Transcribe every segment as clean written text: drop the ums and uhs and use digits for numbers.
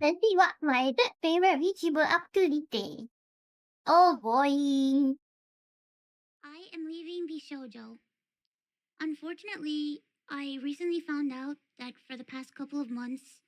Let's see what my favorite VTuber up to these days. Oh boy. I am leaving Vshojo. Unfortunately, I recently found out that for the past couple of months,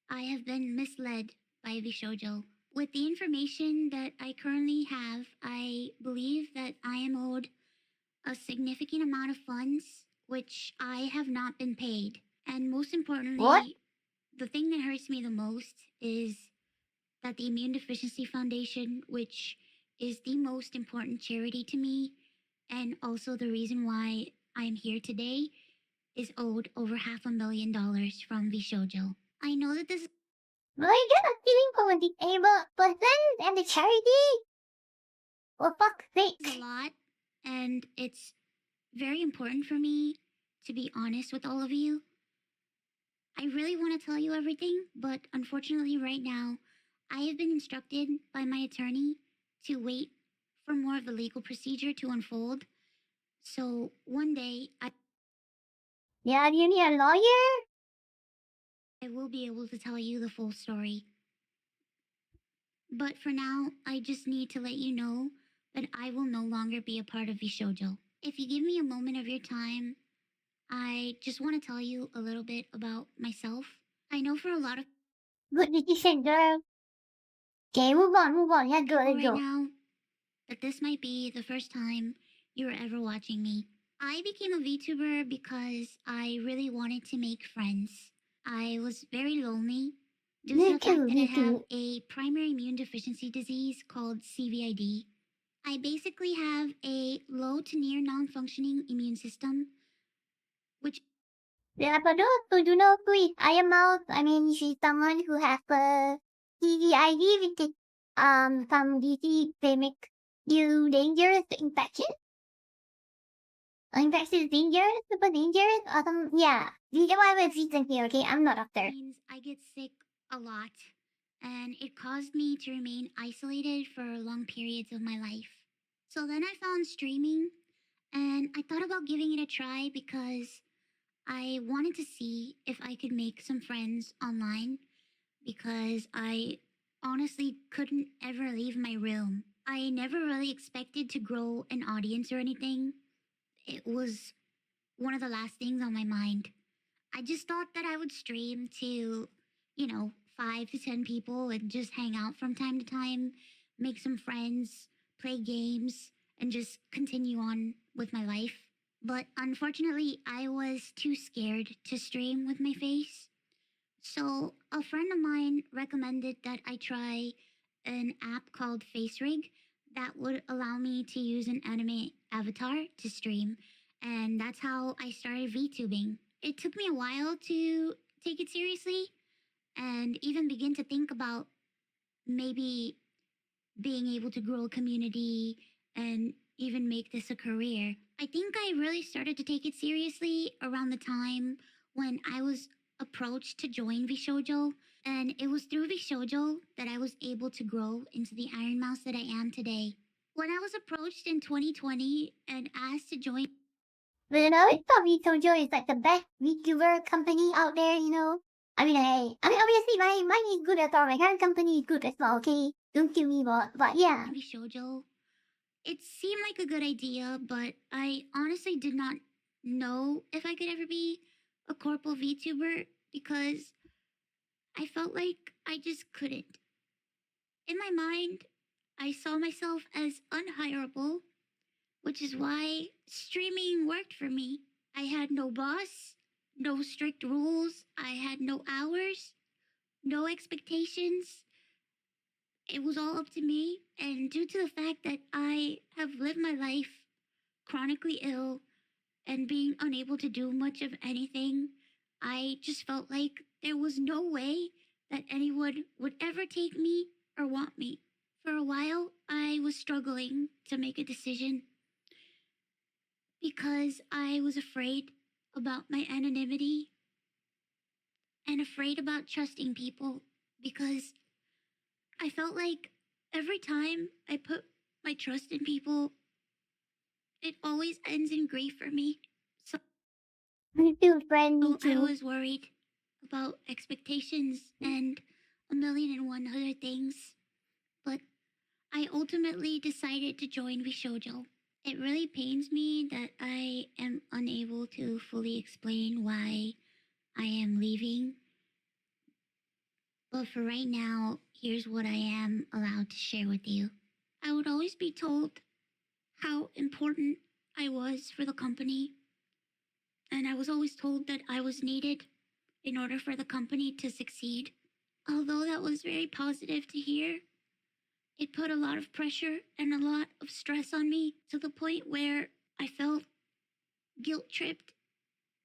I have been misled by Vshojo. With the information that I currently have, I believe that I am owed a significant amount of funds, which I have not been paid. And most What? importantly, the thing that hurts me the most is that the Immune Deficiency Foundation, which is the most important charity to me, and also the reason why I'm here today, is owed over $500,000 from Vshojo. I know that this My god, stealing from a disabled person and the charity? For fuck's is a sake. lot, and it's very important for me to be honest with all of you. I really want to tell you everything, but unfortunately, right now, I have been instructed by my attorney to wait for more of the legal procedure to unfold. So one day, Yeah, do you need a lawyer? I will be able to tell you the full story. But for now, I just need to let you know that I will no longer be a part of Vshojo. If you give me a moment of your time, I just want to tell you a little bit about myself. I know for a lot of Good decision, girl. Okay, move on. Let's go, people let's right go. now that this might be the first time you're ever watching me. I became a VTuber because I really wanted to make friends. I was very lonely due to Me the fact too, that I me have too. a primary immune deficiency disease called CVID. I basically have a low to near non functioning immune system, which Yeah, for those who do not know who is Ironmouse, I mean, she's someone who has a CVID, which is, some disease they make you dangerous to infection. Infection is dangerous, super dangerous, or some, yeah. You get why we're reason here, okay? I'm not a doctor. means I get sick a lot, and it caused me to remain isolated for long periods of my life. So then I found streaming, and I thought about giving it a try because I wanted to see if I could make some friends online because I honestly couldn't ever leave my room. I never really expected to grow an audience or anything. It was one of the last things on my mind. I just thought that I would stream to, 5 to 10 people and just hang out from time to time, make some friends, play games, and just continue on with my life. But unfortunately, I was too scared to stream with my face. So a friend of mine recommended that I try an app called FaceRig that would allow me to use an anime avatar to stream. And that's how I started VTubing. It took me a while to take it seriously and even begin to think about maybe being able to grow a community and even make this a career. I think I really started to take it seriously around the time when I was approached to join Vshojo, and it was through Vshojo that I was able to grow into the Ironmouse that I am today. When I was approached in 2020 and asked to join, But you know, it's probably Tojo is like the best VTuber company out there, you know? I mean, hey, I mean, obviously, mine is good as well. My current company is good as well, okay? Don't kill me, but yeah. Vshojo, it seemed like a good idea, but I honestly did not know if I could ever be a corporal VTuber because I felt like I just couldn't. In my mind, I saw myself as unhireable, which is why streaming worked for me. I had no boss, no strict rules, I had no hours, no expectations. It was all up to me, and due to the fact that I have lived my life chronically ill and being unable to do much of anything, I just felt like there was no way that anyone would ever take me or want me. For a while, I was struggling to make a decision because I was afraid about my anonymity and afraid about trusting people because I felt like every time I put my trust in people, it always ends in grief for me. So Me too, friend, me I too. was worried about expectations and a million and one other things, but I ultimately decided to join Vshojo. It really pains me that I am unable to fully explain why I am leaving, but for right now, here's what I am allowed to share with you. I would always be told how important I was for the company, and I was always told that I was needed in order for the company to succeed. Although that was very positive to hear, it put a lot of pressure and a lot of stress on me to the point where I felt guilt tripped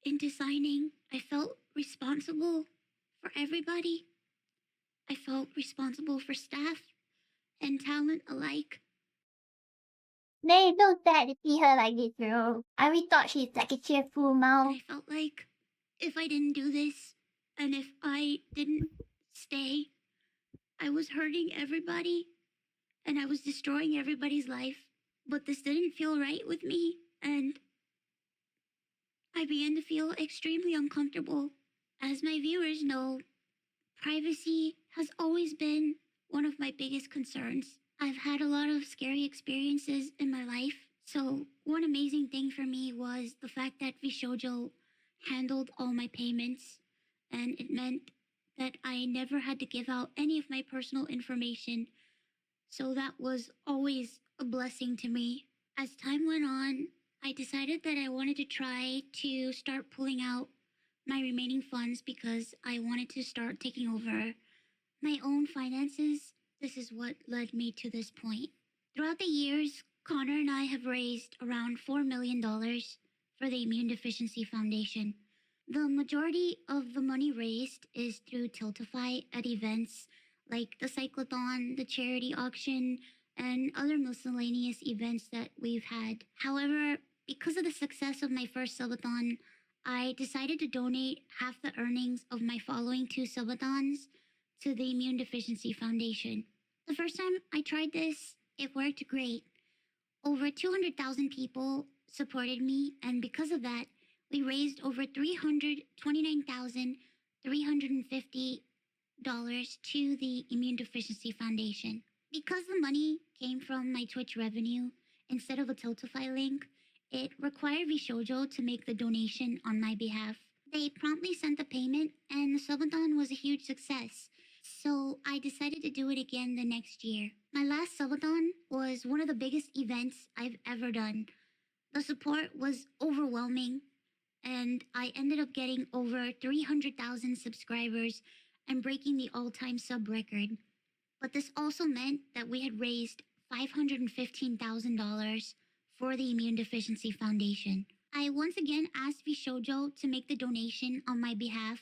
into signing. I felt responsible for everybody. I felt responsible for staff and talent alike. They so sad to see her like this, girl. I really thought she's like a cheerful And mouse. I felt like if I didn't do this and if I didn't stay, I was hurting everybody and I was destroying everybody's life. But this didn't feel right with me, and I began to feel extremely uncomfortable. As my viewers know, privacy has always been one of my biggest concerns. I've had a lot of scary experiences in my life, so one amazing thing for me was the fact that Vshojo handled all my payments, and it meant that I never had to give out any of my personal information, so that was always a blessing to me. As time went on, I decided that I wanted to try to start pulling out my remaining funds because I wanted to start taking over my own finances. This is what led me to this point. Throughout the years, Connor and I have raised around $4 million for the Immune Deficiency Foundation. The majority of the money raised is through Tiltify at events like the Cyclothon, the charity auction, and other miscellaneous events that we've had. However, because of the success of my first subathon, I decided to donate half the earnings of my following two subathons to the Immune Deficiency Foundation. The first time I tried this, it worked great. Over 200,000 people supported me, and because of that, we raised over $329,350 to the Immune Deficiency Foundation. Because the money came from my Twitch revenue instead of a Tiltify link, it required Vshojo to make the donation on my behalf. They promptly sent the payment, and the subathon was a huge success. So I decided to do it again the next year. My last subathon was one of the biggest events I've ever done. The support was overwhelming, and I ended up getting over 300,000 subscribers and breaking the all-time sub record. But this also meant that we had raised $515,000 for the Immune Deficiency Foundation. I once again asked Vshojo to make the donation on my behalf,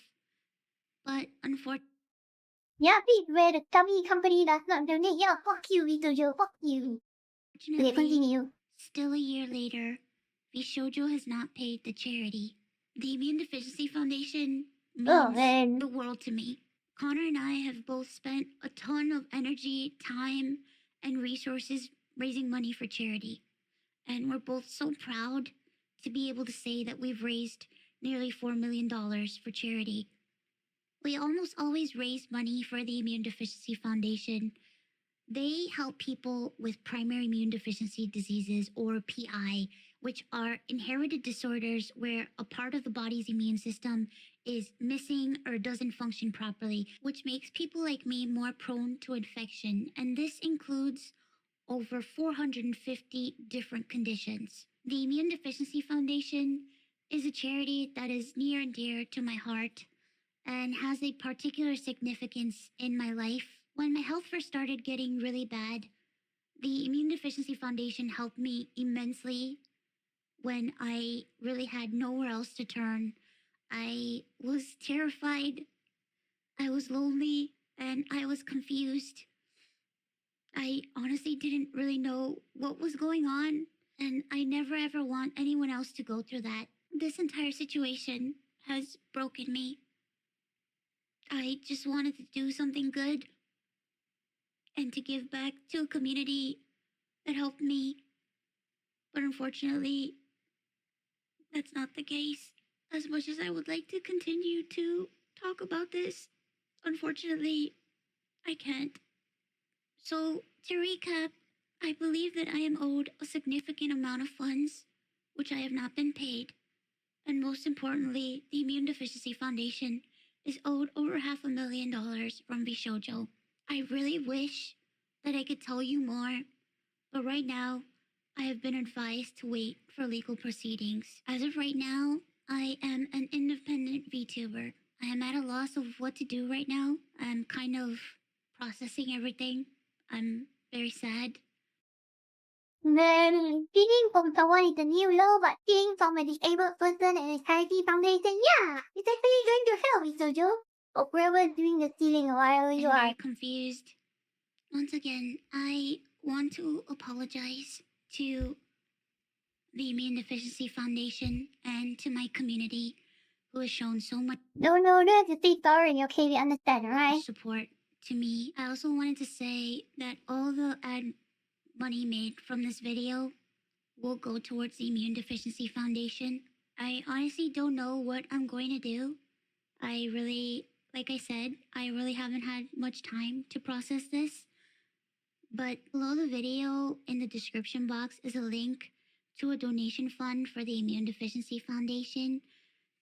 but unfortunately, Yeah, please, where the dummy company does not donate. Yeah, fuck you, Vitojo, fuck you. Okay, continue. still a year later, Vshojo has not paid the charity. The Immune Deficiency Foundation means the world to me. Connor and I have both spent a ton of energy, time, and resources raising money for charity. And we're both so proud to be able to say that we've raised nearly $4 million for charity. We almost always raise money for the Immune Deficiency Foundation. They help people with primary immune deficiency diseases, or PI, which are inherited disorders where a part of the body's immune system is missing or doesn't function properly, which makes people like me more prone to infection. And this includes over 450 different conditions. The Immune Deficiency Foundation is a charity that is near and dear to my heart and has a particular significance in my life. When my health first started getting really bad, the Immune Deficiency Foundation helped me immensely when I really had nowhere else to turn. I was terrified, I was lonely, and I was confused. I honestly didn't really know what was going on, and I never ever want anyone else to go through that. This entire situation has broken me. I just wanted to do something good and to give back to a community that helped me. But unfortunately, that's not the case. As much as I would like to continue to talk about this, unfortunately, I can't. So, to recap, I believe that I am owed a significant amount of funds, which I have not been paid. And most importantly, the Immune Deficiency Foundation is owed over $500,000 from Vshojo. I really wish that I could tell you more, but right now, I have been advised to wait for legal proceedings. As of right now, I am an independent VTuber. I am at a loss of what to do right now. I'm kind of processing everything. I'm very sad. Then stealing from someone is a new law, but stealing from a disabled person and a charity foundation, yeah, it's actually going to help, Vshojo. But whoever's doing the stealing while you I'm are very confused. Once again, I want to apologize to the Immune Deficiency Foundation and to my community who has shown so much no, don't have to say sorry, okay? We understand, right? support to me. I also wanted to say that all the ad money made from this video will go towards the Immune Deficiency Foundation. I honestly don't know what I'm going to do. I really, like I said, I really haven't had much time to process this. But below the video in the description box is a link to a donation fund for the Immune Deficiency Foundation.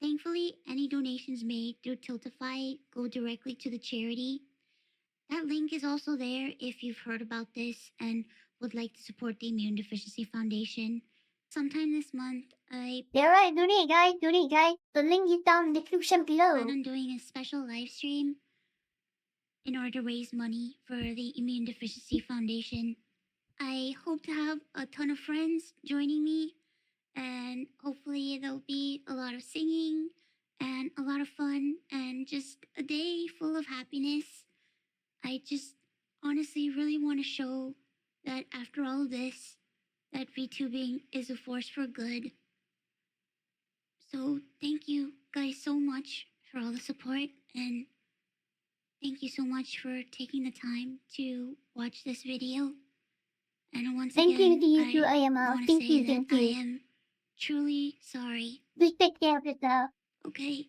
Thankfully, any donations made through Tiltify go directly to the charity. That link is also there if you've heard about this and would like to support the Immune Deficiency Foundation. Sometime this month, I Yeah, right, donate, guys, donate, guys. The link is down in the description below. plan on doing a special live stream in order to raise money for the Immune Deficiency Foundation. I hope to have a ton of friends joining me, and hopefully there'll be a lot of singing and a lot of fun and just a day full of happiness. I just honestly really want to show that after all of this, that VTubing is a force for good. So thank you guys so much for all the support, and thank you so much for taking the time to watch this video. And once Thank you again, to you too, I Ironmouse. want to Thank say you, that thank I you. am truly sorry. Please take care of yourself. Okay,